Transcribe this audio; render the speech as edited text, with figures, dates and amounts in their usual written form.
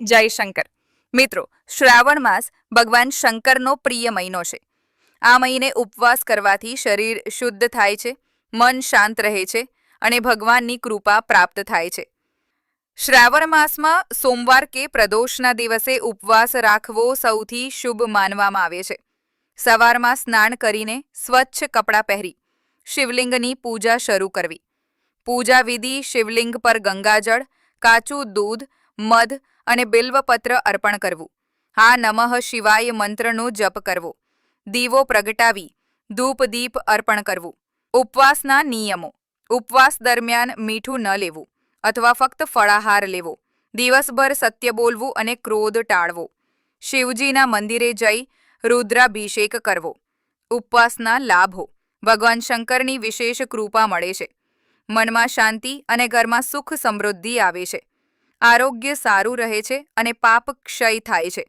જય શંકર. મિત્રો, શ્રાવણ માસ ભગવાન શંકરનો પ્રિય મહિનો છે. આ મહિને ઉપવાસ કરવાથી શરીર શુદ્ધ થાય છે, મન શાંત રહે છે અને ભગવાનની કૃપા પ્રાપ્ત થાય છે. શ્રાવણ માસમાં સોમવાર કે પ્રદોષના દિવસે ઉપવાસ રાખવો સૌથી શુભ માનવામાં આવે છે. સવારમાં સ્નાન કરીને સ્વચ્છ કપડાં પહેરી શિવલિંગની પૂજા શરૂ કરવી. પૂજા વિધિ: શિવલિંગ પર ગંગાજળ, કાચું દૂધ, મધ અને બિલ્વપત્ર અર્પણ કરવું. હા નમઃ શિવાય મંત્રનો જપ કરવો. દીવો પ્રગટાવી ધૂપ દીપ અર્પણ કરવું. ઉપવાસના નિયમો: ઉપવાસ દરમિયાન મીઠું ન લેવું અથવા ફક્ત ફળાહાર લેવો. દિવસભર સત્ય બોલવું અને ક્રોધ ટાળવો. શિવજીના મંદિરે જઈ રુદ્રાભિષેક કરવો. ઉપવાસના લાભો: ભગવાન શંકરની વિશેષ કૃપા મળે છે. મનમાં શાંતિ અને ઘરમાં સુખ સમૃદ્ધિ આવે છે. આરોગ્ય સારું રહે છે અને પાપ ક્ષય થાય છે.